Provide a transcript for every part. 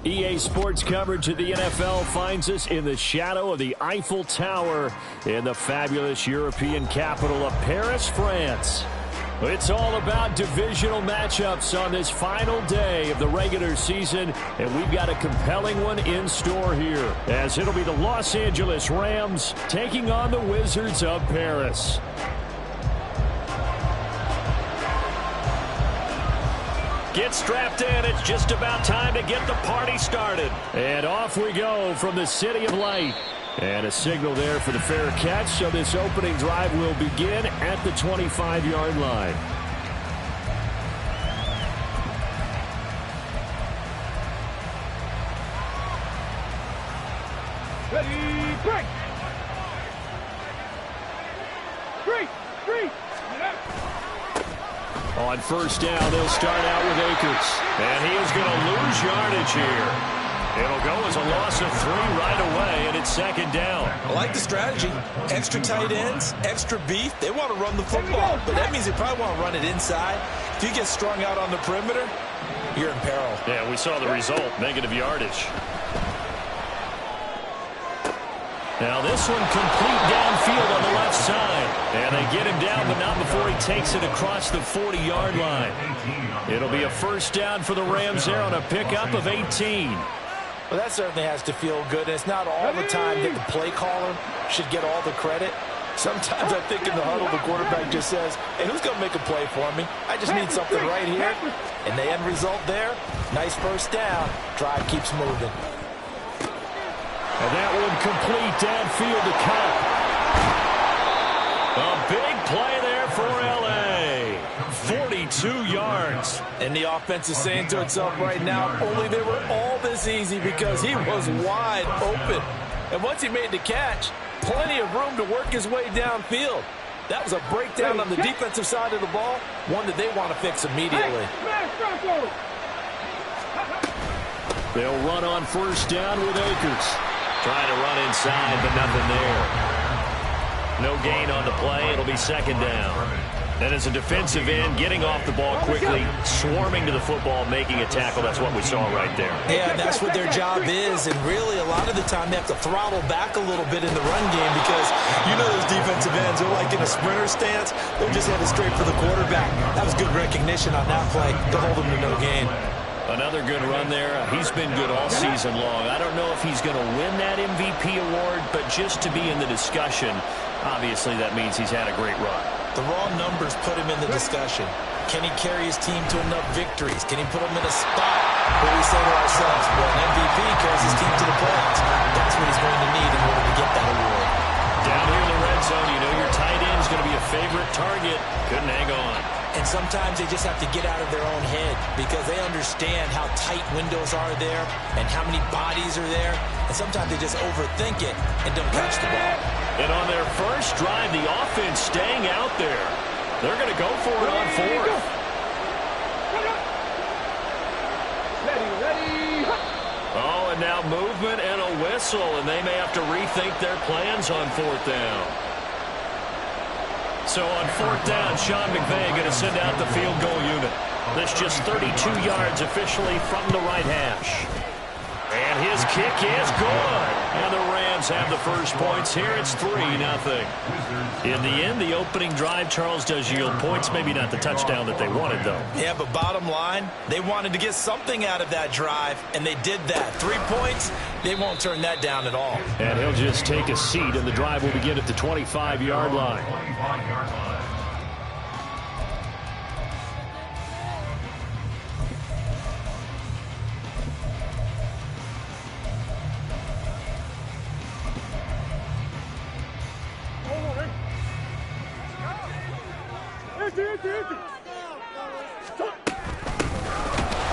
EA Sports coverage of the NFL finds us in the shadow of the Eiffel Tower in the fabulous European capital of Paris, France. It's all about divisional matchups on this final day of the regular season, and we've got a compelling one in store here, as it'll be the Los Angeles Rams taking on the Wizards of Paris. Get strapped in. It's just about time to get the party started. And off we go from the City of Light. And a signal there for the fair catch, so this opening drive will begin at the 25-yard line. Ready, break! Three! On first down, they'll start out with Akers. And he is going to lose yardage here. It'll go as a loss of 3 right away, and it's second down. I like the strategy. Extra tight ends, extra beef. They want to run the football, but that means they probably want to run it inside. If you get strung out on the perimeter, you're in peril. Yeah, we saw the result, negative yardage. Now this one complete downfield on the left side. And they get him down, but not before he takes it across the 40-yard line. It'll be a first down for the Rams there on a pickup of 18. Well, that certainly has to feel good. And it's not all the time that the play caller should get all the credit. Sometimes I think in the huddle, the quarterback just says, hey, who's going to make a play for me? I just need something right here. And the end result there, nice first down. Drive keeps moving. And that one complete downfield to Cup. A big play there for L.A. 42 yards. And the offense is saying to itself right now, only they were all this easy because he was wide open. And once he made the catch, plenty of room to work his way downfield. That was a breakdown on the defensive side of the ball, one that they want to fix immediately. They'll run on first down with Akers. Trying to run inside, but nothing there. No gain on the play. It'll be second down. And as a defensive end, getting off the ball quickly, swarming to the football, making a tackle. That's what we saw right there. Yeah, that's what their job is. And really, a lot of the time, they have to throttle back a little bit in the run game because you know those defensive ends are like in a sprinter stance. They're just headed straight for the quarterback. That was good recognition on that play to hold them to no gain. Another good run there. He's been good all season long. I don't know if he's going to win that MVP award, but just to be in the discussion, obviously that means he's had a great run. The raw numbers put him in the discussion. Can he carry his team to enough victories? Can he put them in a spot where we say to ourselves, well, an MVP carries his team to the playoffs. That's what he's going to need in order to get that award. Down here in the red zone, you know your tight end's going to be a favorite target. Couldn't hang on. And sometimes they just have to get out of their own head because they understand how tight windows are there and how many bodies are there. And sometimes they just overthink it and don't catch the ball. And on their first drive, the offense staying out there. They're going to go for it on fourth. Ready. Oh, and now movement and a whistle, and they may have to rethink their plans on fourth down. So on fourth down, Sean McVay going to send out the field goal unit. This just 32 yards officially from the right hash. And his kick is good. And the Rams have the first points here. It's 3-0. In the end, the opening drive, Charles, does yield points. Maybe not the touchdown that they wanted, though. Yeah, but bottom line, they wanted to get something out of that drive, and they did that. 3 points, they won't turn that down at all. And he'll just take a seat, and the drive will begin at the 25-yard line.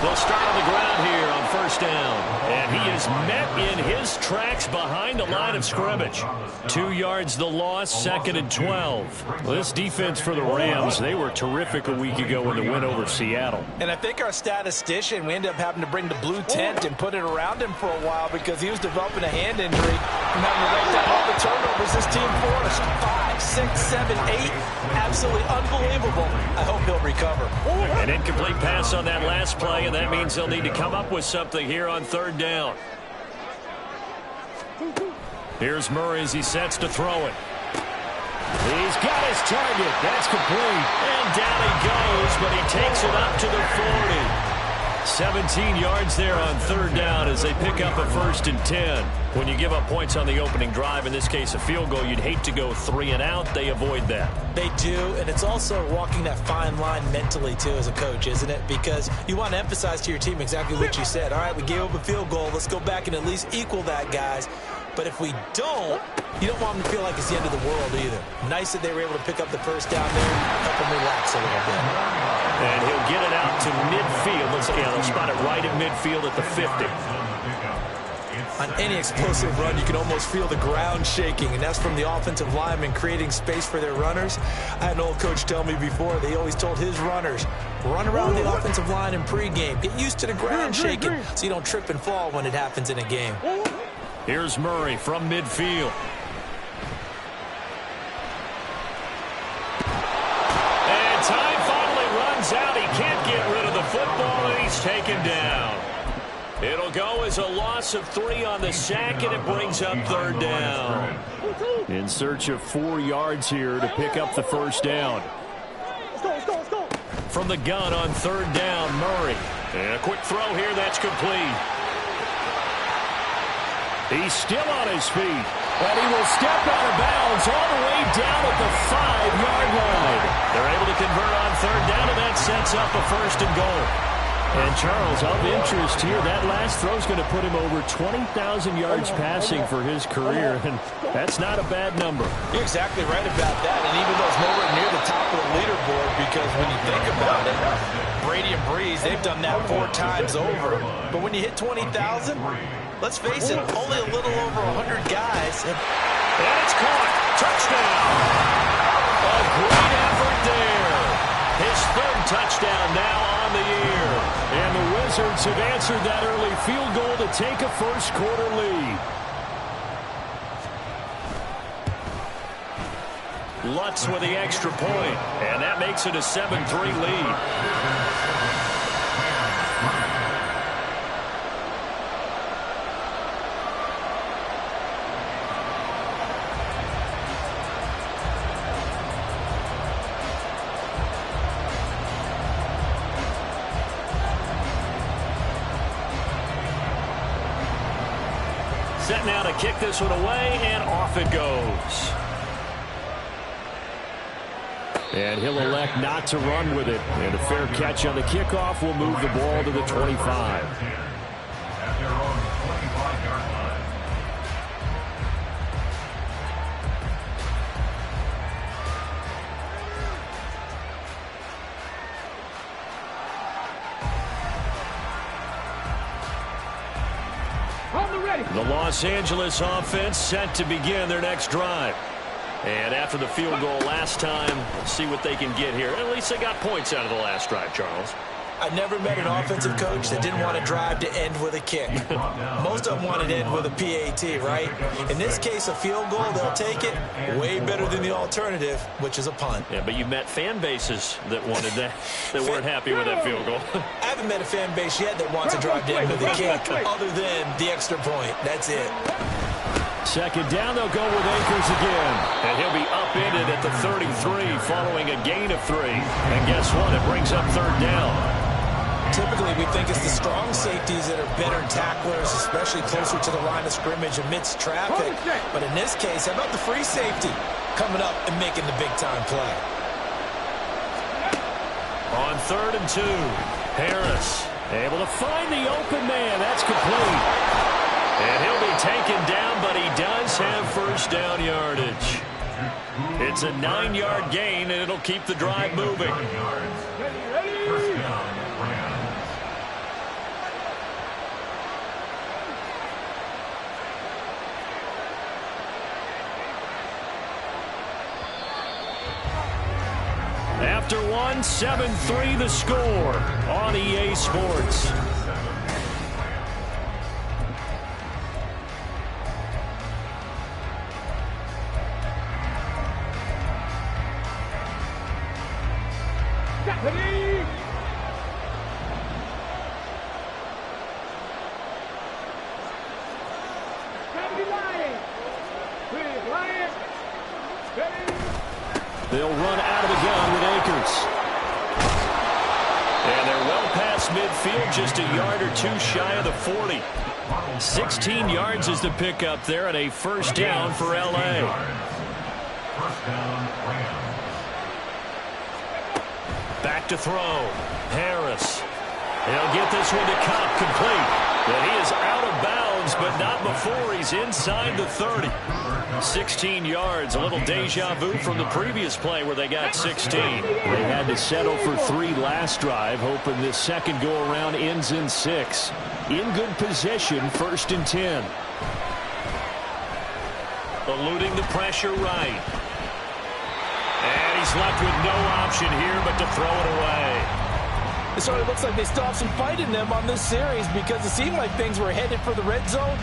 They'll start on the ground here on first down. And he is met in his tracks behind the line of scrimmage. 2 yards the loss, second and 12. Well, this defense for the Rams, they were terrific a week ago in the win over Seattle. And I think our statistician, we ended up having to bring the blue tent and put it around him for a while because he was developing a hand injury from having to write down all the turnovers this team forced. 5. 6, 7, 8. Absolutely unbelievable. I hope he'll recover. An incomplete pass on that last play, and that means they'll need to come up with something here on third down. Here's Murray as he sets to throw it. He's got his target. That's complete. And down he goes, but he takes it up to the 40. 17 yards there on third down as they pick up a 1st and 10. When you give up points on the opening drive, in this case a field goal, you'd hate to go 3 and out. They avoid that. They do, and it's also walking that fine line mentally, too, as a coach, isn't it? Because you want to emphasize to your team exactly what you said. All right, we gave up a field goal. Let's go back and at least equal that, guys. But if we don't, you don't want them to feel like it's the end of the world either. Nice that they were able to pick up the first down there, help them relax a little bit. And he'll get it out to midfield. They'll spot it right at midfield at the 50. On any explosive run, you can almost feel the ground shaking, and that's from the offensive linemen creating space for their runners. I had an old coach tell me before, they always told his runners, run around the offensive line in pregame. Get used to the ground shaking so you don't trip and fall when it happens in a game. Here's Murray from midfield. And time finally runs out. He can't get rid of the football, and he's taken down. It'll go as a loss of 3 on the sack, and it brings up third down. In search of 4 yards here to pick up the first down. Let's go. From the gun on third down, Murray. And a quick throw here, that's complete. He's still on his feet, but he will step out of bounds all the way down at the 5-yard line. They're able to convert on third down, and that sets up a 1st and goal. And, Charles, of interest here, that last throw is going to put him over 20,000 yards passing for his career, and that's not a bad number. You're exactly right about that, and even though it's nowhere near the top of the leaderboard, because when you think about it, Brady and Breeze, they've done that 4 times over. But when you hit 20,000, let's face it, only a little over 100 guys. And it's caught. Touchdown. A great effort there. His 3rd touchdown now on the year. And the Wizards have answered that early field goal to take a first-quarter lead. Lutz with the extra point, and that makes it a 7-3 lead. Set now to kick this one away, and off it goes. And he'll elect not to run with it. And a fair catch on the kickoff will move the ball to the 25. The Los Angeles offense set to begin their next drive. And after the field goal last time, see what they can get here. At least they got points out of the last drive, Charles. I never met an offensive coach that didn't want to drive to end with a kick. Most of them wanted to end with a PAT, right? In this case, a field goal, they'll take it. Way better than the alternative, which is a punt. Yeah, but you met fan bases that wanted that, that weren't happy with that field goal. I haven't met a fan base yet that wants to drive to end with a kick, other than the extra point. That's it. Second down, they'll go with Akers again. And he'll be upended at the 33 following a gain of 3. And guess what? It brings up third down. Typically, we think it's the strong safeties that are better tacklers, especially closer to the line of scrimmage amidst traffic. But in this case, how about the free safety coming up and making the big-time play? On 3rd and 2, Harris able to find the open man. That's complete. And he'll be taken down, but he does have first down yardage. It's a 9-yard gain, and it'll keep the drive moving. After one, 7-3 the score on EA Sports. They'll run out of the gun with Akers. And they're well past midfield, just a yard or two shy of the 40. 16 yards is the pickup there, and a first down for L.A. Back to throw. Harris. He'll get this one to Cobb, complete. But he is out of bounds, but not before he's inside the 30. 16 yards, a little deja vu from the previous play where they got 16. They had to settle for 3 last drive, hoping this second go-around ends in 6. In good position, 1st and 10. Eluding the pressure right. And he's left with no option here but to throw it away. It sort of looks like they still have some fight in them on this series because it seemed like things were headed for the red zone.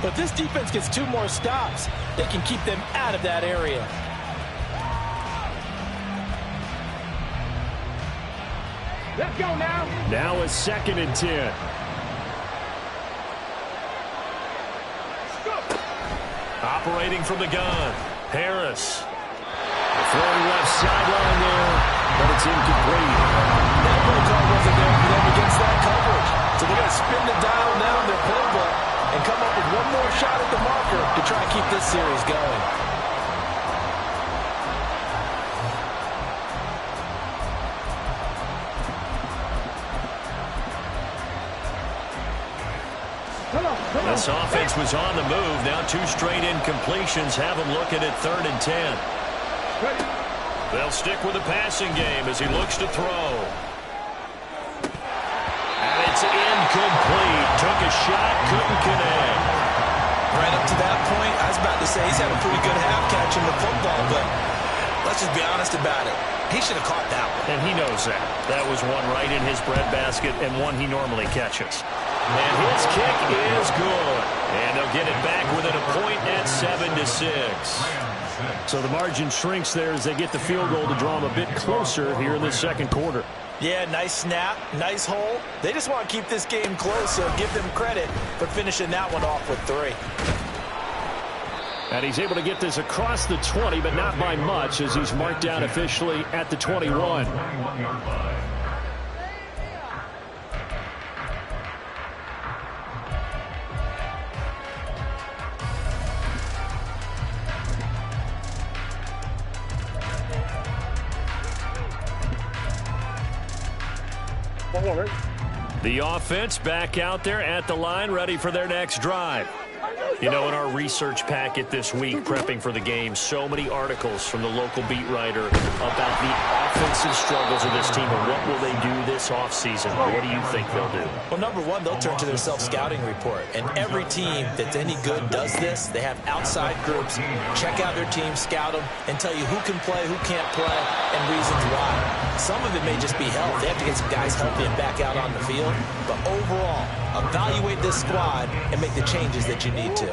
But if this defense gets 2 more stops, they can keep them out of that area. Let's go now. Now a 2nd and 10. Operating from the gun. Harris. Throwing left sideline there, but it's incomplete. That play call wasn't there for them against that coverage. So they're going to spin the dial now in their playbook and come up with one more shot at the marker to try and keep this series going. This offense was on the move. Now 2 straight incompletions have them looking at 3rd and 10. They'll stick with the passing game as he looks to throw. And it's incomplete. Took a shot, couldn't connect. Right up to that point, I was about to say he's had a pretty good half catching the football, but let's just be honest about it. He should have caught that one. And he knows that. That was one right in his breadbasket and one he normally catches. And his kick is good. And they'll get it back within a point at 7-6. So the margin shrinks there as they get the field goal to draw them a bit closer here in the second quarter. Yeah, nice snap, nice hole. They just want to keep this game close, so give them credit for finishing that one off with 3. And he's able to get this across the 20, but not by much as he's marked down officially at the 21. The offense back out there at the line, ready for their next drive. You know, in our research packet this week, prepping for the game, so many articles from the local beat writer about the offensive struggles of this team and what will they do this offseason. What do you think they'll do? Well, number one, they'll turn to their self-scouting report. And every team that's any good does this. They have outside groups, check out their team, scout them, and tell you who can play, who can't play, and reasons why. Some of it may just be health. They have to get some guys healthy and back out on the field. But overall, evaluate this squad and make the changes that you need to.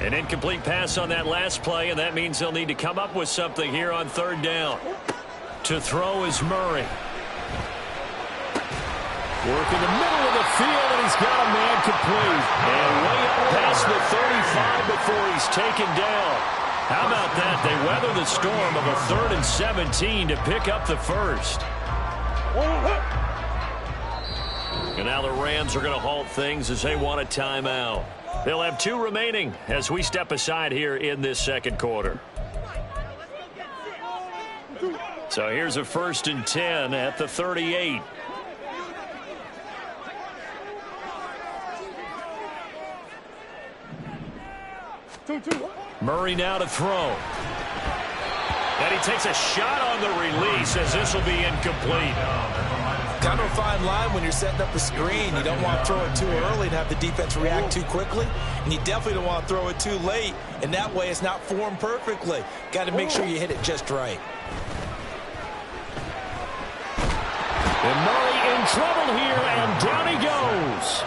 An incomplete pass on that last play, and that means they'll need to come up with something here on 3rd down. To throw is Murray. Working the middle of the field, and he's got a man complete. And way up past the 35 before he's taken down. How about that? They weather the storm of a 3rd and 17 to pick up the first. And now the Rams are going to halt things as they want a timeout. They'll have 2 remaining as we step aside here in this second quarter. So here's a 1st and 10 at the 38. Murray now to throw. And he takes a shot on the release as this will be incomplete. Kind of a fine line when you're setting up a screen. You don't want to throw it too early and have the defense react too quickly. And you definitely don't want to throw it too late. And that way it's not formed perfectly. Got to make sure you hit it just right. And Murray in trouble here, and down he goes.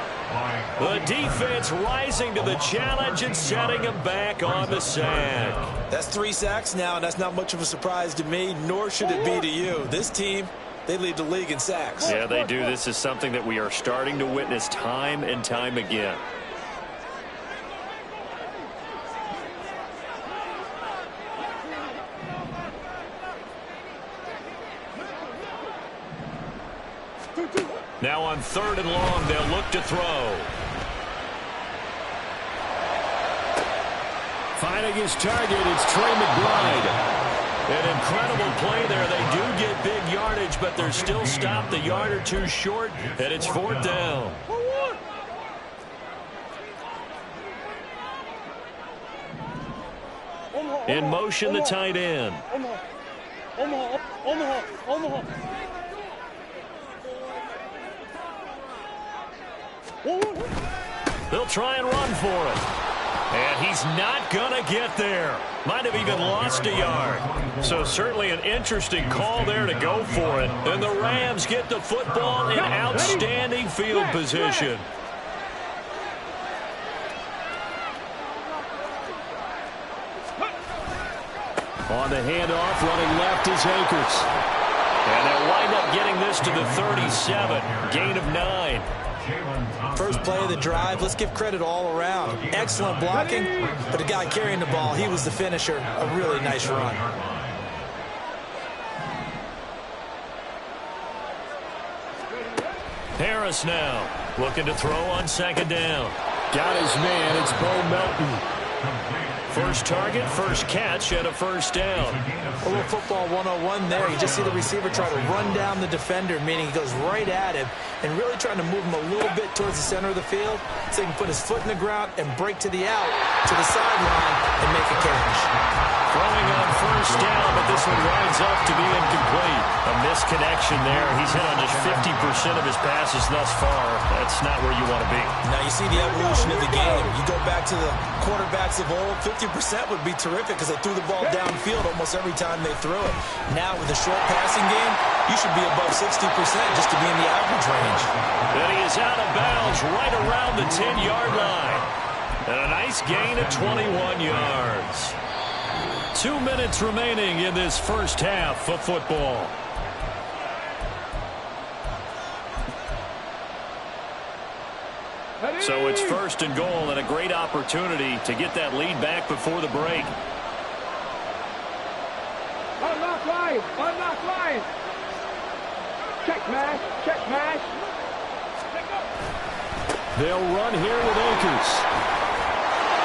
The defense rising to the challenge and setting him back on the sack. That's 3 sacks now, and that's not much of a surprise to me, nor should it be to you. This team, they lead the league in sacks. Yeah, they do. This is something that we are starting to witness time and time again. Now on 3rd and long, they'll look to throw. Finding his target, it's Trey McBride. An incredible play there. They do get big yardage, but they're still stopped a yard or two short, and it's 4th down. In motion, the tight end. They'll try and run for it. And he's not going to get there. Might have even lost a yard. So certainly an interesting call there to go for it. And the Rams get the football in outstanding field position. On the handoff, running left is Akers. And they'll wind up getting this to the 37. Gain of 9. First play of the drive, let's give credit all around. Excellent blocking, but the guy carrying the ball, he was the finisher. A really nice run. Harris now looking to throw on 2nd down. Got his man. It's Bo Melton. First target, first catch, and a 1st down. A little football 101 there. You just see the receiver try to run down the defender, meaning he goes right at him and really trying to move him a little bit towards the center of the field so he can put his foot in the ground and break to the out, to the sideline, and make a catch. Throwing on 1st down, but this one winds up to be incomplete. A misconnection there. He's hit on just 50% of his passes thus far. That's not where you want to be. Now you see the evolution of the game. You go back to the quarterbacks of old, 50% would be terrific because they threw the ball downfield almost every time they threw it. Now with the short passing game, you should be above 60% just to be in the average range. And he is out of bounds right around the 10-yard line. And a nice gain of 21 yards. 2 minutes remaining in this first half of football. So it's 1st and goal and a great opportunity to get that lead back before the break. Unlock line. Unlock line. Check mash. Check mash. They'll run here with Akers.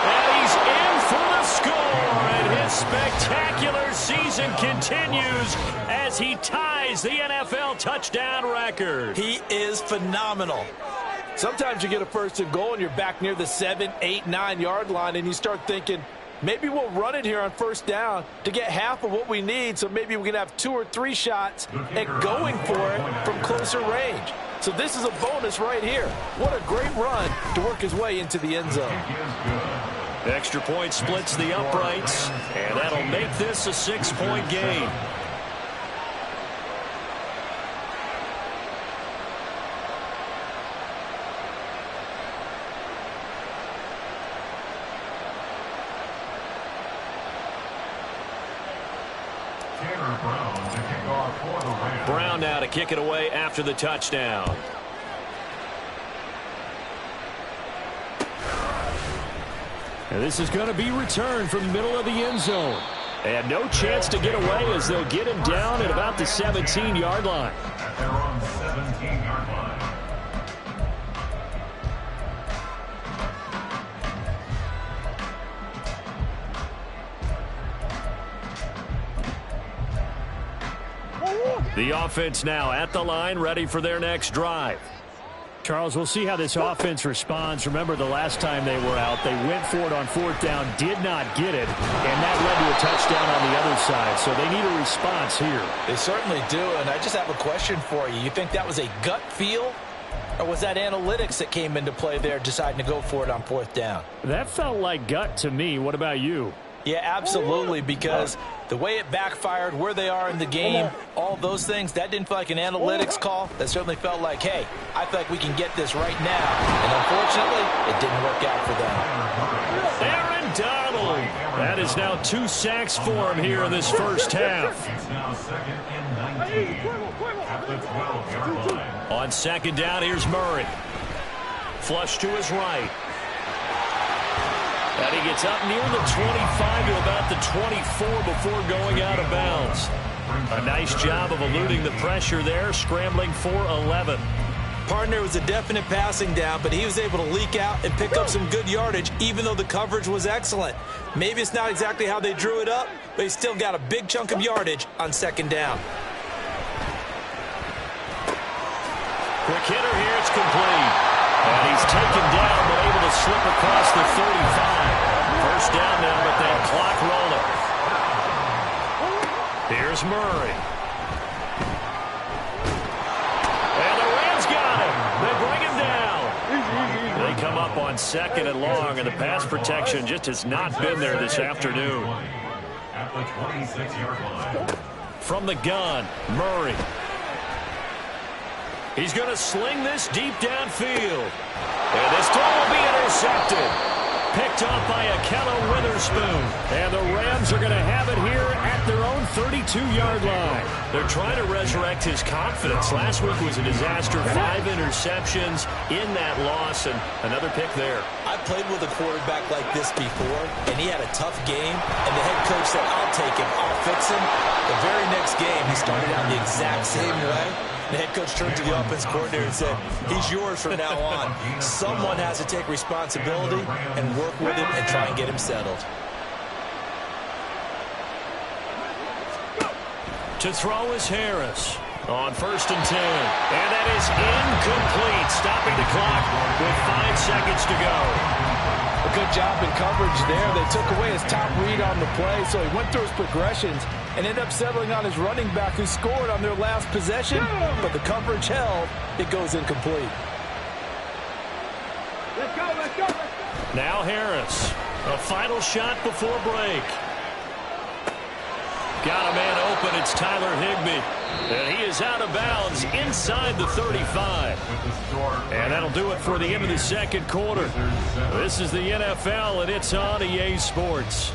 And he's in for the score. And his spectacular season continues as he ties the NFL touchdown record. He is phenomenal. Sometimes you get a 1st and goal and you're back near the 7, 8, 9-yard line and you start thinking, maybe we'll run it here on 1st down to get half of what we need, so maybe we can have 2 or 3 shots at going for it from closer range. So this is a bonus right here. What a great run to work his way into the end zone. Extra point splits the uprights, and that'll make this a 6-point game. Brown now to kick it away after the touchdown. And this is going to be returned from the middle of the end zone. And no chance to get away as they'll get him down at about the 17-yard line. They're on the 17-yard line. The offense now at the line, ready for their next drive. Charles, we'll see how this offense responds. Remember, the last time they were out, they went for it on 4th down, did not get it, and that led to a touchdown on the other side. So they need a response here. They certainly do, and I just have a question for you. You think that was a gut feel, or was that analytics that came into play there deciding to go for it on 4th down? That felt like gut to me. What about you? Yeah, absolutely, because the way it backfired, where they are in the game, all those things, that didn't feel like an analytics call. That certainly felt like, hey, I feel like we can get this right now. And unfortunately, it didn't work out for them. Aaron Donald. That is now 2 sacks for him here in this first half. It's now 2nd and 19 at the 12-yard line. On 2nd down, here's Murray. Flush to his right. And he gets up near the 25 to about the 24 before going out of bounds. A nice job of eluding the pressure there, scrambling for 11. Partner was a definite passing down, but he was able to leak out and pick up some good yardage, even though the coverage was excellent. Maybe it's not exactly how they drew it up, but he still got a big chunk of yardage on second down. Quick hitter here, it's complete. And he's taken down, but able to slip across the 35. First down now with that clock rolling. Here's Murray. And the Rams got him. They bring him down. They come up on second and long, and the pass protection just has not been there this afternoon. At the 26-yard line. From the gun, Murray. He's going to sling this deep downfield. And this throw will be intercepted. Picked off by Akello Witherspoon. And the Rams are going to have it here at their own 32-yard line. They're trying to resurrect his confidence. Last week was a disaster. 5 interceptions in that loss, and another pick there. I played with a quarterback like this before, and he had a tough game, and the head coach said, I'll take him, I'll fix him. The very next game, he started out the exact same way. The head coach turned to the offense coordinator and said, he's yours from now on. Someone has to take responsibility and work with him and try and get him settled. To throw is Harris on 1st and 10. And that is incomplete, stopping the clock with 5 seconds to go. A good job in coverage there. They took away his top read on the play, so he went through his progressions and ended up settling on his running back who scored on their last possession, but the coverage held. It goes incomplete. Let's go, let's go, let's go. Now Harris, a final shot before break. Got a man open, it's Tyler Higbee. And he is out of bounds inside the 35. And that'll do it for the end of the second quarter. This is the NFL, and it's on EA Sports.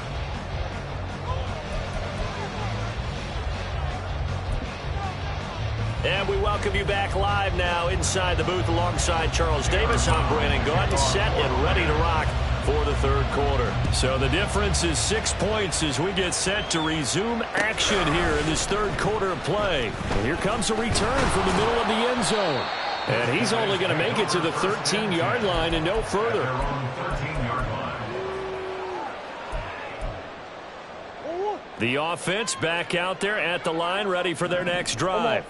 And we welcome you back live now inside the booth alongside Charles Davis. I'm Brandon Gaudin, set and ready to rock for the third quarter. So the difference is 6 points as we get set to resume action here in this third quarter of play. And here comes a return from the middle of the end zone. And he's only going to make it to the 13-yard line and no further. The offense back out there at the line, ready for their next drive.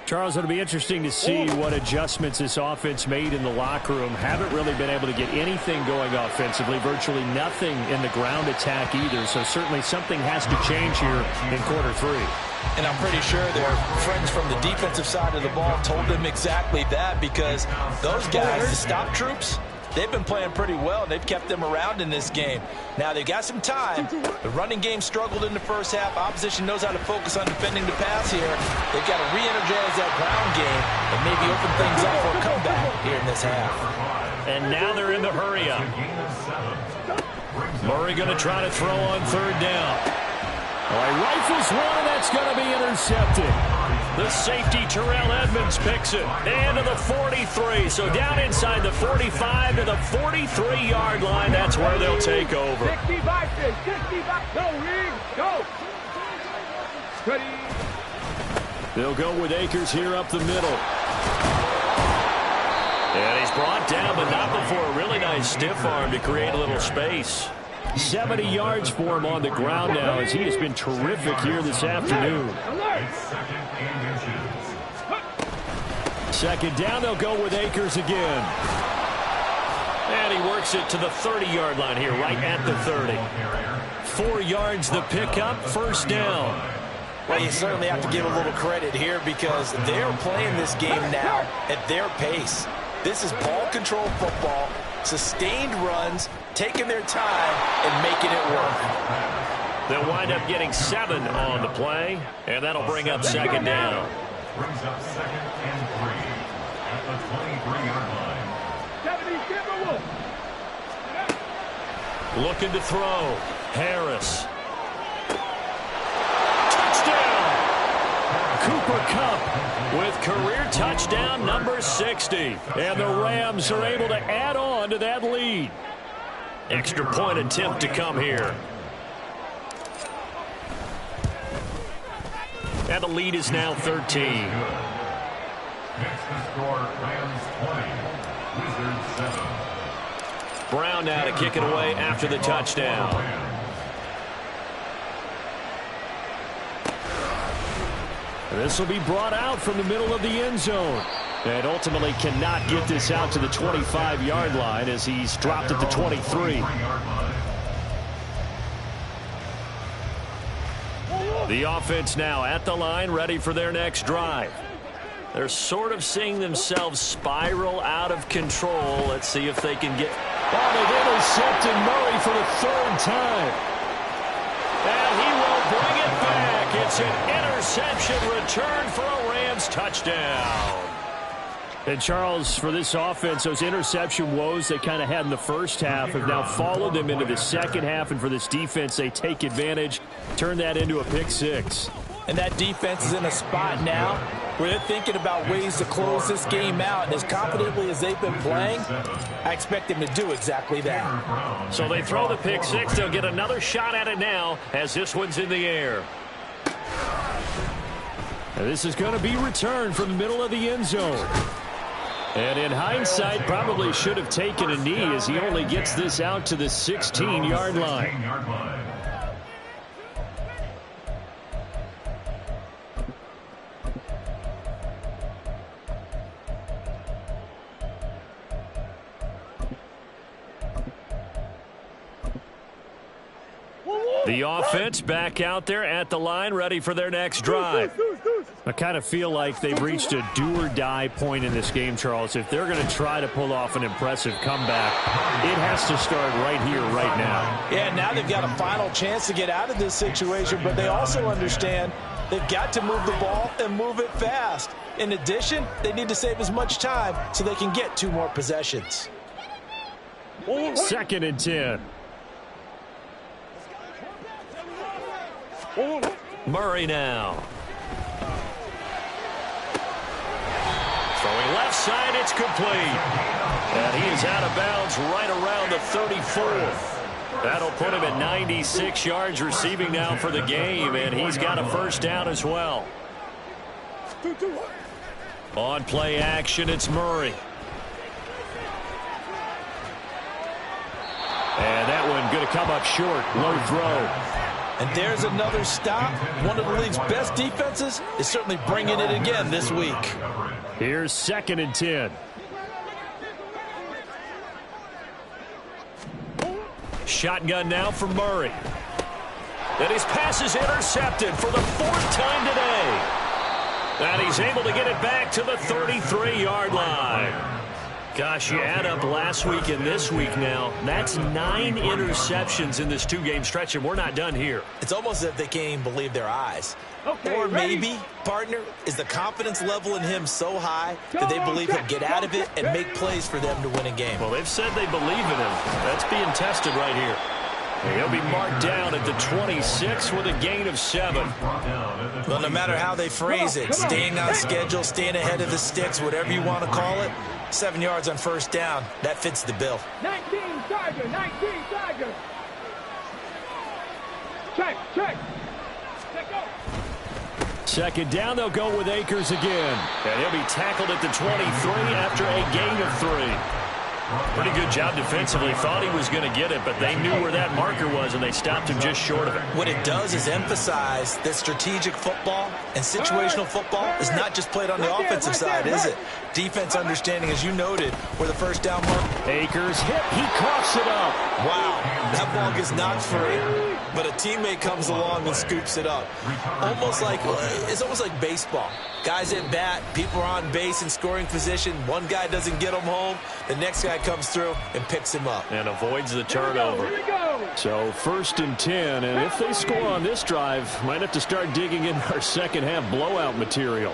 Charles, it'll be interesting to see what adjustments this offense made in the locker room. Haven't really been able to get anything going offensively, virtually nothing in the ground attack either. So certainly something has to change here in quarter 3. And I'm pretty sure their friends from the defensive side of the ball told them exactly that, because those guys, the stop troops, they've been playing pretty well, and they've kept them around in this game. Now, they've got some time. The running game struggled in the first half. Opposition knows how to focus on defending the pass here. They've got to re-energize that ground game and maybe open things up for a comeback here in this half. And now they're in the hurry-up. Murray going to try to throw on third down. Well, he rifles one, and that's going to be intercepted. The safety, Terrell Edmonds, picks it. And to the 43. So down inside the 45 to the 43-yard line. That's where they'll take over. 65, 65. Go, Reed. Go. Ready. They'll go with Akers here up the middle. And he's brought down, but not before a really nice stiff arm to create a little space. 70 yards for him on the ground now, as he has been terrific here this afternoon. Second down, they'll go with Akers again. And he works it to the 30-yard line here, right at the 30. 4 yards the pickup, first down. Well, you certainly have to give a little credit here, because they're playing this game now at their pace. This is ball control football, sustained runs, taking their time and making it work. They'll wind up getting 7 on the play, and that'll bring up second down. Brings up 2nd and 3 at the 23-yard line. Looking to throw. Harris. Touchdown! Cooper Kupp with career touchdown number 60. And the Rams are able to add on to that lead. Extra point attempt to come here. And the lead is now 13. Next The score, Rams 20, Wizards 7. Brown now to kick it away after the touchdown. This will be brought out from the middle of the end zone. And ultimately cannot get this out to the 25-yard line as he's dropped at the 23. The offense now at the line, ready for their next drive. They're sort of seeing themselves spiral out of control. Let's see if they can get... Oh, they've intercepted Murray for the third time. And he will bring it back. It's an interception return for a Rams touchdown. And, Charles, for this offense, those interception woes they kind of had in the first half have now followed them into the second half. And for this defense, they take advantage, turn that into a pick six. And that defense is in a spot now where they're thinking about ways to close this game out. And as confidently as they've been playing, I expect them to do exactly that. So they throw the pick six. They'll get another shot at it now as this one's in the air. And this is going to be returned from the middle of the end zone. And in hindsight, probably should have taken a knee as he only gets this out to the 16-yard line. The offense back out there at the line, ready for their next drive. I kind of feel like they've reached a do-or-die point in this game, Charles. If they're going to try to pull off an impressive comeback, it has to start right here, right now. Yeah, now they've got a final chance to get out of this situation, but they also understand they've got to move the ball and move it fast. In addition, they need to save as much time so they can get 2 more possessions. 2nd and 10. Murray now. Throwing left side, it's complete. And he is out of bounds right around the 34. That'll put him at 96 yards receiving now for the game, and he's got a first down as well. On play action, it's Murray. And that one going to come up short. Low throw. And there's another stop. One of the league's best defenses is certainly bringing it again this week. Here's 2nd and 10. Shotgun now for Murray. And his pass is intercepted for the 4th time today. And he's able to get it back to the 33-yard line. Gosh, you add up last week and this week now, that's 9 interceptions in this 2-game stretch, and we're not done here. It's almost as if they can't even believe their eyes. Okay, or ready? maybe, partner, is the confidence level in him so high that they believe he'll get out of it and make plays for them to win a game. Well, they've said they believe in him. That's being tested right here. He'll be marked down at the 26 with a gain of 7. Well, no matter how they phrase it, staying on schedule, staying ahead of the sticks, whatever you want to call it, 7 yards on first down, that fits the bill. 19 Tiger, 19 Tiger. Check, check. Let go. 2nd down, they'll go with Akers again. And he'll be tackled at the 23 after a gain of 3. Pretty good job defensively. Thought he was going to get it, but they knew where that marker was, and they stopped him just short of it. What it does is emphasize that strategic football and situational football is not just played on the offensive side, is it? Defense understanding, as you noted, where the first down mark. Akers hit. He coughs it up. Wow, that ball gets knocked free, but a teammate comes along and scoops it up. It's almost like baseball. Guys at bat, people are on base in scoring position. One guy doesn't get him home. The next guy comes through and picks him up. And avoids the turnover. Here we go. So 1st and 10, and if they score on this drive, might have to start digging in our second half blowout material.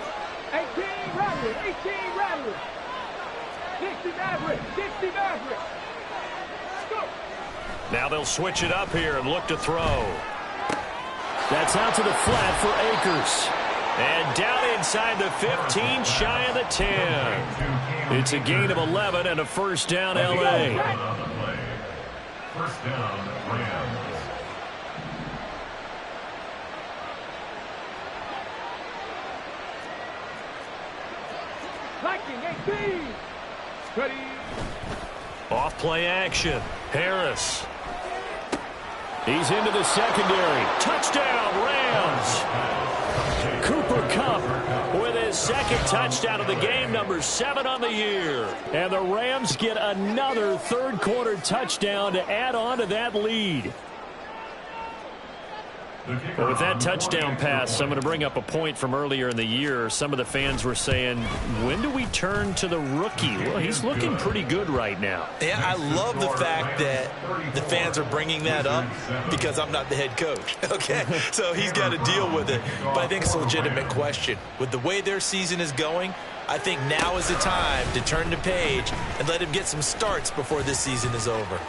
18 Rattler, 18 Rattler. 60 Maverick, 60 Maverick. Go. Now they'll switch it up here and look to throw. That's out to the flat for Akers. And down inside the 15, shy of the 10. It's a gain of 11 and a first down, L.A. First down, Rams. Blocking 18. Ready. Off play action. Harris. He's into the secondary. Touchdown, Rams. Cooper Kupp with his second touchdown of the game, number 7 on the year. And the Rams get another third-quarter touchdown to add on to that lead. But with that touchdown pass, I'm going to bring up a point from earlier in the year. Some of the fans were saying, when do we turn to the rookie? Well, he's looking pretty good right now. Yeah, I love the fact that the fans are bringing that up because I'm not the head coach, okay? So he's got to deal with it. But I think it's a legitimate question. With the way their season is going, I think now is the time to turn the page and let him get some starts before this season is over.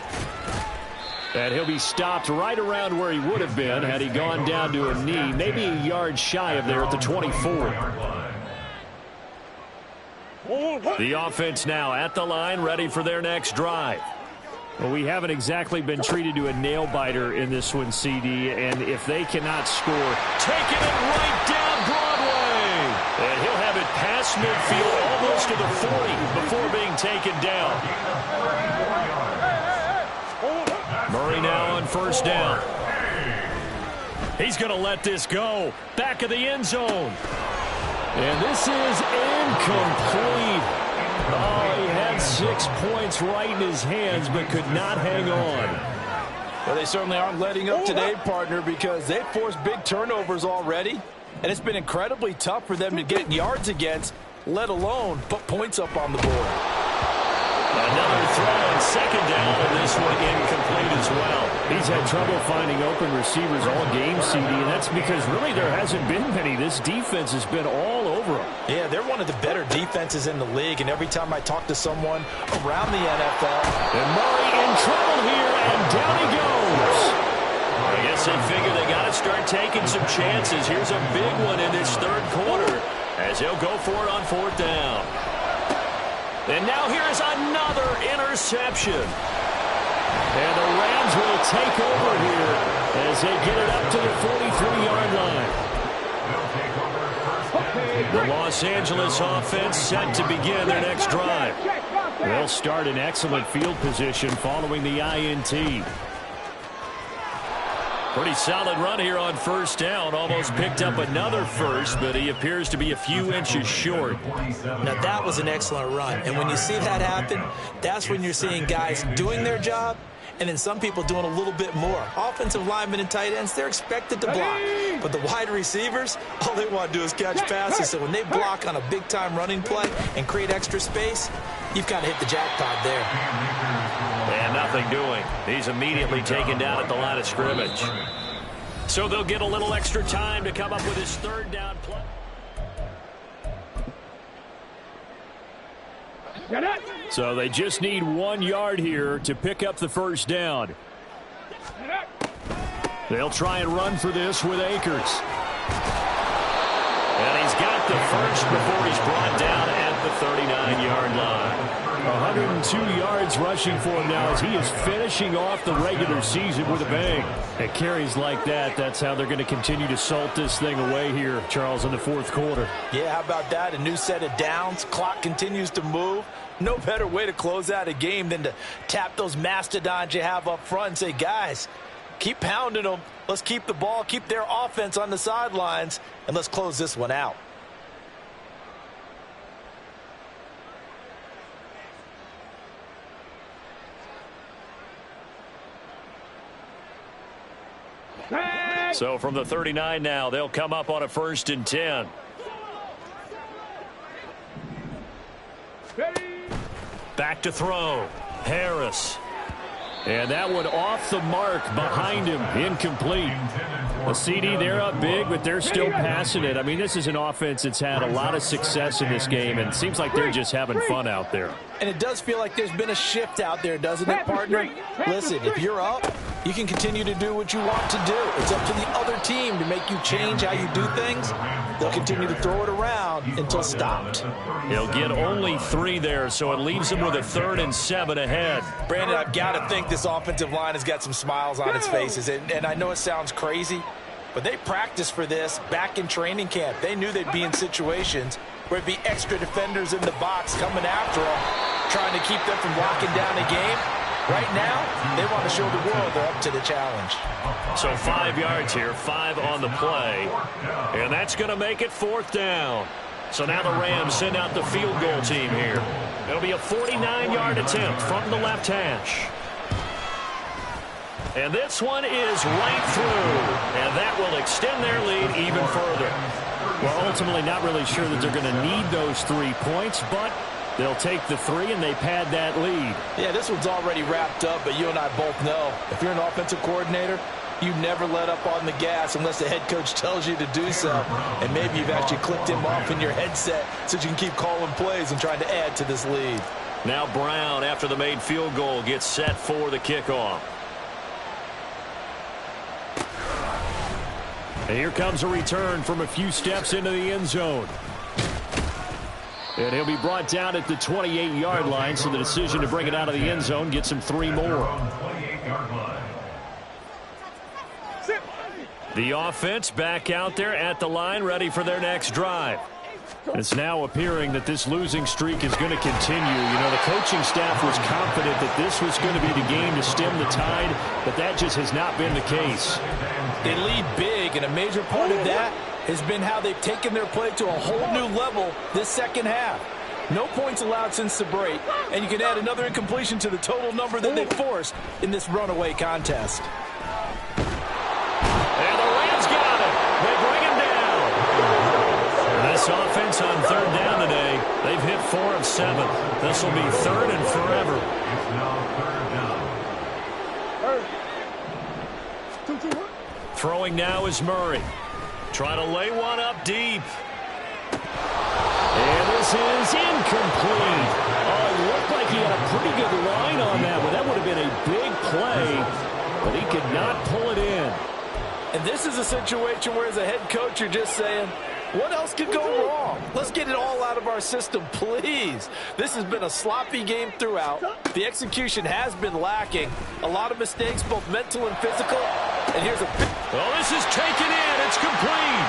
And he'll be stopped right around where he would have been had he gone down to a knee, maybe a yard shy of there at the 24. The offense now at the line, ready for their next drive. Well, we haven't exactly been treated to a nail-biter in this one, CD, and if they cannot score, taking it right down Broadway. And he'll have it past midfield almost to the 40 before being taken down. Murray now on first down. He's going to let this go. Back of the end zone. And this is incomplete. Oh, he had 6 points right in his hands, but could not hang on. Well, they certainly aren't letting up today, partner, because they've forced big turnovers already. And it's been incredibly tough for them to get yards against, let alone put points up on the board. Another throw on second down, and this one incomplete as well. He's had trouble finding open receivers all game, CD, and that's because really there hasn't been many. This defense has been all over them. Yeah, they're one of the better defenses in the league, and every time I talk to someone around the NFL. And Murray in trouble here, and down he goes. I guess they figure they got to start taking some chances. Here's a big one in this third quarter as he'll go for it on fourth down. And now here's another interception. And the Rams will take over here as they get it up to the 43-yard line. The Los Angeles offense set to begin their next drive. They'll start in excellent field position following the INT. Pretty solid run here on first down. Almost picked up another first, but he appears to be a few inches short. Now, that was an excellent run. And when you see that happen, that's when you're seeing guys doing their job and then some people doing a little bit more. Offensive linemen and tight ends, they're expected to block. But the wide receivers, all they want to do is catch passes. So when they block on a big-time running play and create extra space, you've got to hit the jackpot there. And nothing doing. He's immediately taken down at the line of scrimmage. So they'll get a little extra time to come up with his third down play. So they just need 1 yard here to pick up the first down. They'll try and run for this with Akers. And he's got the first before he's brought down at the 39-yard line. 102 yards rushing for him now as he is finishing off the regular season with a bang. At carries like that, that's how they're going to continue to salt this thing away here, Charles, in the fourth quarter. Yeah, how about that? A new set of downs. Clock continues to move. No better way to close out a game than to tap those mastodons you have up front and say, guys, keep pounding them. Let's keep the ball, keep their offense on the sidelines, and let's close this one out. So from the 39 now, they'll come up on a 1st and 10. Back to throw. Harris. And that one off the mark behind him. Incomplete. A CD, they're up big, but they're still passing it. I mean, this is an offense that's had a lot of success in this game, and it seems like they're just having fun out there. And it does feel like there's been a shift out there, doesn't it, partner? Listen, if you're up, you can continue to do what you want to do. It's up to the other team to make you change how you do things. They'll continue to throw it around until stopped. He'll get only 3 there, so it leaves him with a 3rd and 7 ahead. Brandon, I've got to think this offensive line has got some smiles on its faces. And I know it sounds crazy, but they practiced for this back in training camp. They knew they'd be in situations where it'd be extra defenders in the box coming after them, trying to keep them from locking down the game. Right now, they want to show the world they're up to the challenge. So 5 yards here, 5 on the play, and that's going to make it 4th down. So now the Rams send out the field goal team here. It'll be a 49-yard attempt from the left hash. And this one is right through, and that will extend their lead even further. We're ultimately not really sure that they're going to need those 3 points, but they'll take the 3 and they pad that lead. Yeah, this one's already wrapped up, but you and I both know if you're an offensive coordinator, you never let up on the gas unless the head coach tells you to do so. And maybe you've actually clicked him off in your headset so you can keep calling plays and trying to add to this lead. Now Brown, after the made field goal, gets set for the kickoff. And here comes a return from a few steps into the end zone. And he'll be brought down at the 28-yard line, so the decision to bring it out of the end zone gets him 3 more. The offense back out there at the line, ready for their next drive. It's now appearing that this losing streak is going to continue. You know, the coaching staff was confident that this was going to be the game to stem the tide, but that just has not been the case. They lead big, and a major part of that has been how they've taken their play to a whole new level this second half. No points allowed since the break, and you can add another incompletion to the total number that they forced in this runaway contest. And the Rams got it. They bring him down. This offense on 3rd down today, they've hit 4 of 7. This will be 3rd and forever. It's now 3rd down. Throwing now is Murray. Trying to lay one up deep. And this is incomplete. Oh, it looked like he had a pretty good line on that one. That would have been a big play, but he could not pull it in. And this is a situation where as a head coach you're just saying, what else could go wrong? Let's get it all out of our system, please. This has been a sloppy game throughout. The execution has been lacking. A lot of mistakes, both mental and physical. And here's a big... Well, this is taken in. It's complete.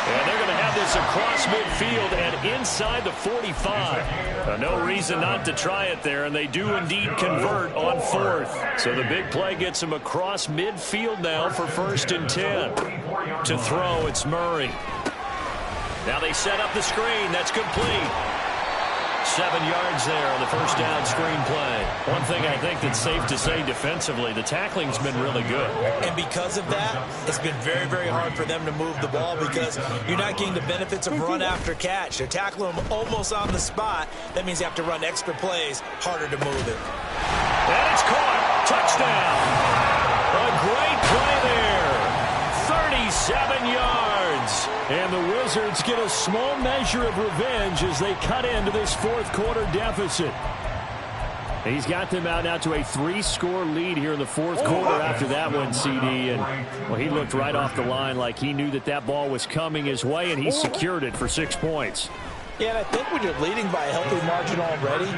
And they're going to have this across midfield and inside the 45. No reason not to try it there, and they do indeed convert on 4th. So the big play gets them across midfield now for 1st and 10. To throw, it's Murray. Now they set up the screen. That's complete. 7 yards there on the 1st down screen play. One thing I think that's safe to say defensively, the tackling's been really good. And because of that, it's been very, very hard for them to move the ball because you're not getting the benefits of run after catch. They're tackling them almost on the spot. That means you have to run extra plays, harder to move it. And it's caught. Touchdown. A great play there. 37 yards. And the Wizards get a small measure of revenge as they cut into this 4th quarter deficit. He's got them out now to a 3-score lead here in the 4th quarter after that one, CD. And, well, he looked right off the line like he knew that that ball was coming his way, and he secured it for 6 points. Yeah, and I think when you're leading by a healthy margin already,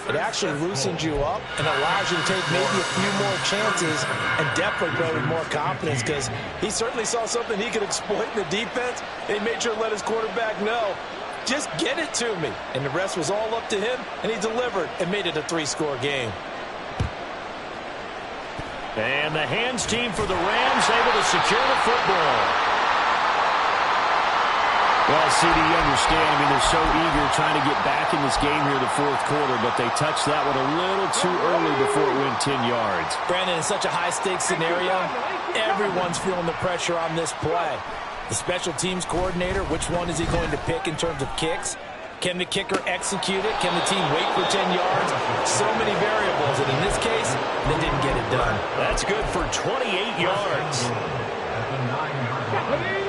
it actually loosens you up and allows you to take maybe a few more chances and definitely play with more confidence because he certainly saw something he could exploit in the defense. He made sure to let his quarterback know, just get it to me. And the rest was all up to him, and he delivered and made it a 3-score game. And the hands team for the Rams able to secure the football. Well, CD, you understand. I mean, they're so eager trying to get back in this game here in the 4th quarter, but they touched that one a little too early before it went 10 yards. Brandon, in such a high-stakes scenario, everyone's feeling the pressure on this play. The special teams coordinator, which one is he going to pick in terms of kicks? Can the kicker execute it? Can the team wait for 10 yards? So many variables, and in this case, they didn't get it done. That's good for 28 yards. At the 9-yard line.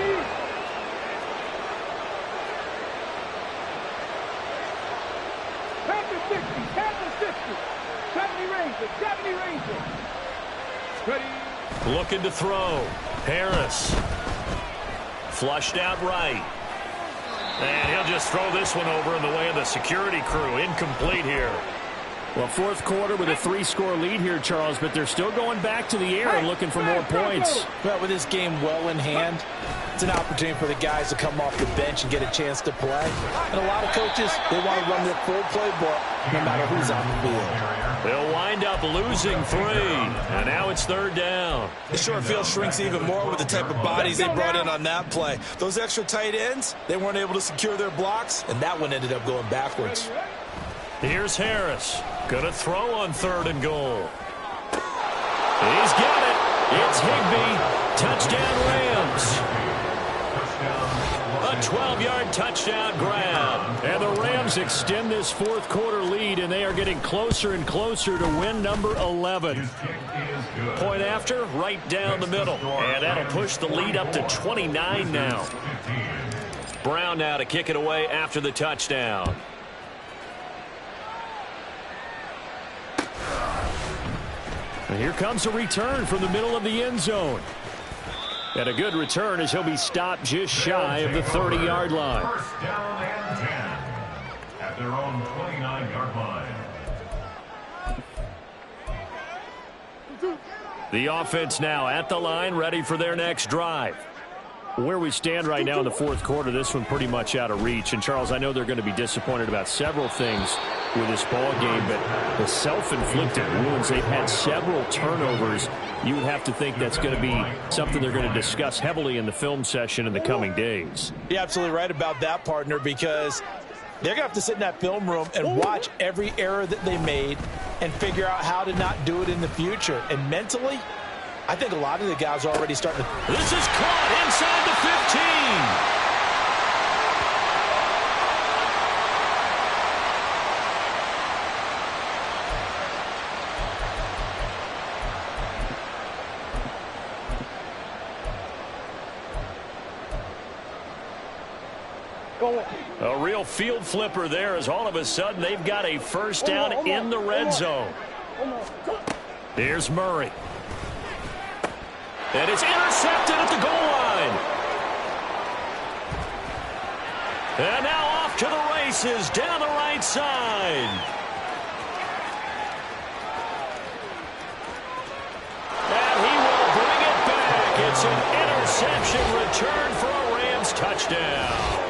Looking to throw. Harris. Flushed out right. And he'll just throw this one over in the way of the security crew. Incomplete here. Well, fourth quarter with a 3-score lead here, Charles, but they're still going back to the air and looking for more points. Well, with this game well in hand, it's an opportunity for the guys to come off the bench and get a chance to play. And a lot of coaches, they want to run their full playbook no matter who's on the field. They'll wind up losing 3, and now it's third down. The short field shrinks even more with the type of bodies they brought in on that play. Those extra tight ends, they weren't able to secure their blocks, and that one ended up going backwards. Here's Harris. Gonna throw on 3rd and goal. He's got it. It's Higbee. Touchdown Rams. A 12-yard touchdown grab. And the Rams extend this fourth quarter lead, and they are getting closer and closer to win number 11. Point after, right down the middle. And that'll push the lead up to 29 now. Brown now to kick it away after the touchdown. And here comes a return from the middle of the end zone. And a good return as he'll be stopped just shy of the 30-yard line. First down and 10 at their own 29-yard line. The offense now at the line, ready for their next drive. Where we stand right now in the fourth quarter, this one pretty much out of reach. And, Charles, I know they're going to be disappointed about several things with this ball game, but the self-inflicted wounds, they've had several turnovers. You would have to think that's going to be something they're going to discuss heavily in the film session in the coming days. You're absolutely right about that, partner, because they're going to have to sit in that film room and watch every error that they made and figure out how to not do it in the future. And mentally, I think a lot of the guys are already starting to... This is caught inside the 15. A real field flipper there as all of a sudden they've got a first down in the red zone. Here's Murray. And it's intercepted at the goal line. And now off to the races down the right side. And he will bring it back. It's an interception return for a Rams touchdown.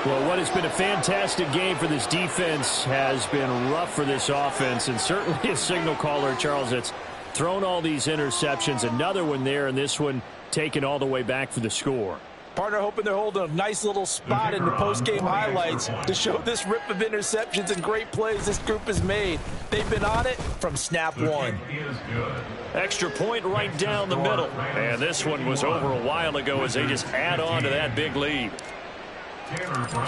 Well, what has been a fantastic game for this defense has been rough for this offense, and certainly a signal caller, Charles, that's thrown all these interceptions. Another one there, and this one taken all the way back for the score. Partner hoping they're holding a nice little spot in the post-game highlights to show this rip of interceptions and great plays this group has made. They've been on it from snap one. Extra point right down the middle. And this one was over a while ago as they just add on to that big lead.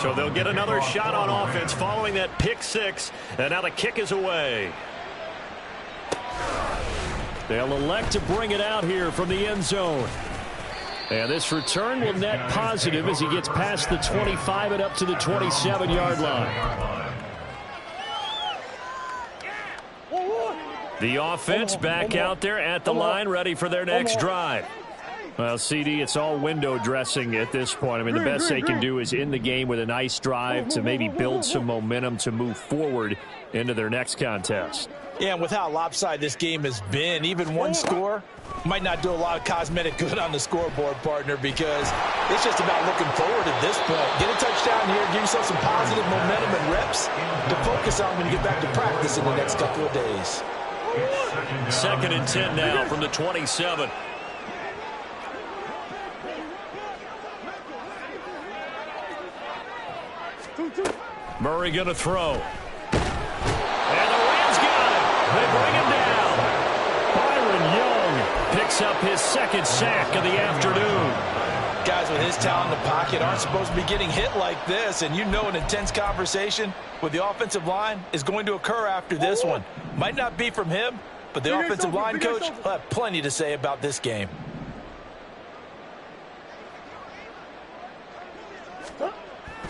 So they'll get another shot on offense following that pick six. And now the kick is away. They'll elect to bring it out here from the end zone. And this return will net positive as he gets past the 25 and up to the 27-yard line. The offense back out there at the line, ready for their next drive. Well, CD, it's all window dressing at this point. I mean, the best they can do is in the game with a nice drive to maybe build some momentum to move forward into their next contest. Yeah, and with how lopsided this game has been, even one score might not do a lot of cosmetic good on the scoreboard, partner, because it's just about looking forward at this point. Get a touchdown here, give yourself some positive momentum and reps to focus on when you get back to practice in the next couple of days. 2nd and 10 now from the 27. Murray going to throw. And the Rams got it. They bring him down. Byron Young picks up his second sack of the afternoon. Guys with his talent in the pocket aren't supposed to be getting hit like this, and you know an intense conversation with the offensive line is going to occur after this one. Might not be from him, but the offensive line coach will have plenty to say about this game.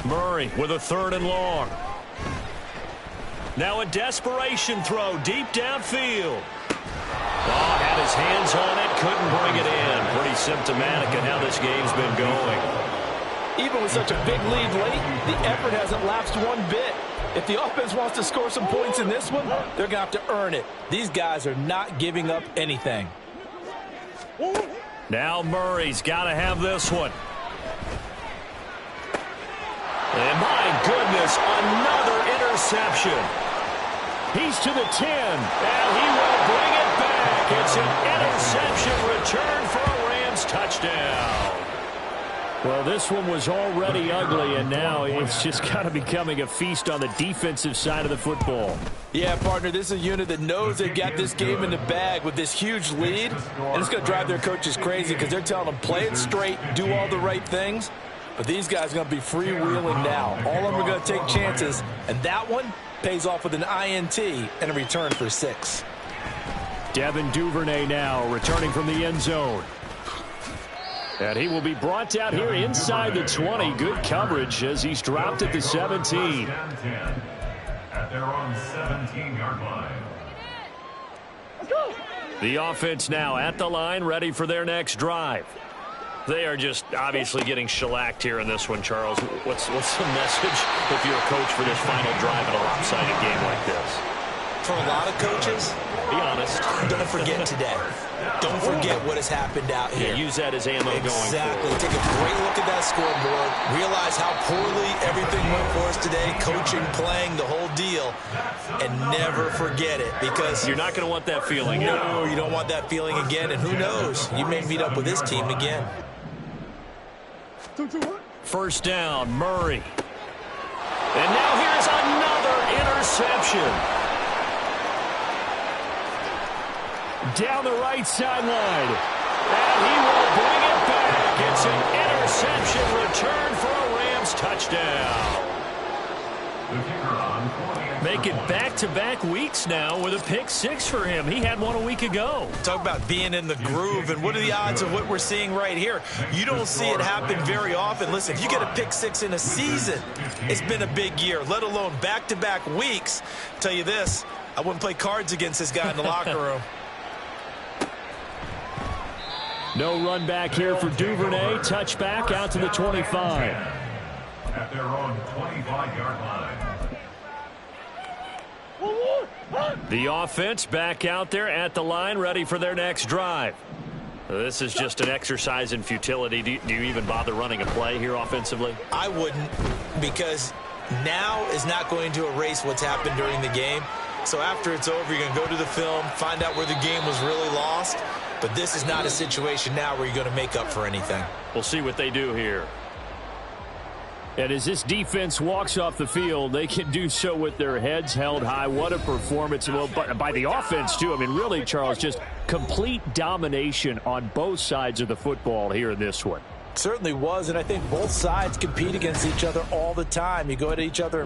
Murray with a 3rd and long. Now a desperation throw deep downfield. Oh, had his hands on it, couldn't bring it in. Pretty symptomatic of how this game's been going. Even with such a big lead late, the effort hasn't lapsed one bit. If the offense wants to score some points in this one, they're going to have to earn it. These guys are not giving up anything. Now Murray's got to have this one. And my goodness, another interception. He's to the 10, and he will bring it back. It's an interception return for a Rams touchdown. Well, this one was already ugly, and now it's just kind of becoming a feast on the defensive side of the football. Yeah, partner, this is a unit that knows they've got this game in the bag with this huge lead, and it's going to drive their coaches crazy because they're telling them play it straight, do all the right things, but these guys are going to be freewheeling now. All of them are going to take chances, and that one pays off with an INT and a return for 6. Devin Duvernay now returning from the end zone. And he will be brought down here inside the 20. Good coverage as he's dropped at the 17. At their own 17-yard line. The offense now at the line, ready for their next drive. They are just obviously getting shellacked here in this one, Charles. What's the message if you're a coach for this final drive in a lopsided game like this? For a lot of coaches, be honest. Don't forget today. Don't forget what has happened out here. Yeah, use that as ammo going forward. Exactly. Take a great look at that scoreboard. Realize how poorly everything went for us today. Coaching, playing, the whole deal. And never forget it because you're not going to want that feeling. No, you don't want that feeling again. And who knows? You may meet up with this team again. First down, Murray. And now here's another interception. Down the right sideline. And he will bring it back. It's an interception return for a Rams touchdown. Make it back-to-back weeks now with a pick 6 for him. He had one a week ago. Talk about being in the groove, and what are the odds of what we're seeing right here? You don't see it happen very often. Listen, if you get a pick 6 in a season, it's been a big year, let alone back-to-back weeks. I'll tell you this, I wouldn't play cards against this guy in the locker room. No run back here for Duvernay. Touchback out to the 25. At their own 25-yard line. The offense back out there at the line, ready for their next drive. This is just an exercise in futility. Do you even bother running a play here offensively? I wouldn't, because now is not going to erase what's happened during the game. So after it's over, you're going to go to the film, find out where the game was really lost. But this is not a situation now where you're going to make up for anything. We'll see what they do here. And as this defense walks off the field, they can do so with their heads held high. What a performance. Well, by the offense, too. I mean, really, Charles, just complete domination on both sides of the football here in this one. Certainly was, and I think both sides compete against each other all the time. You go at each other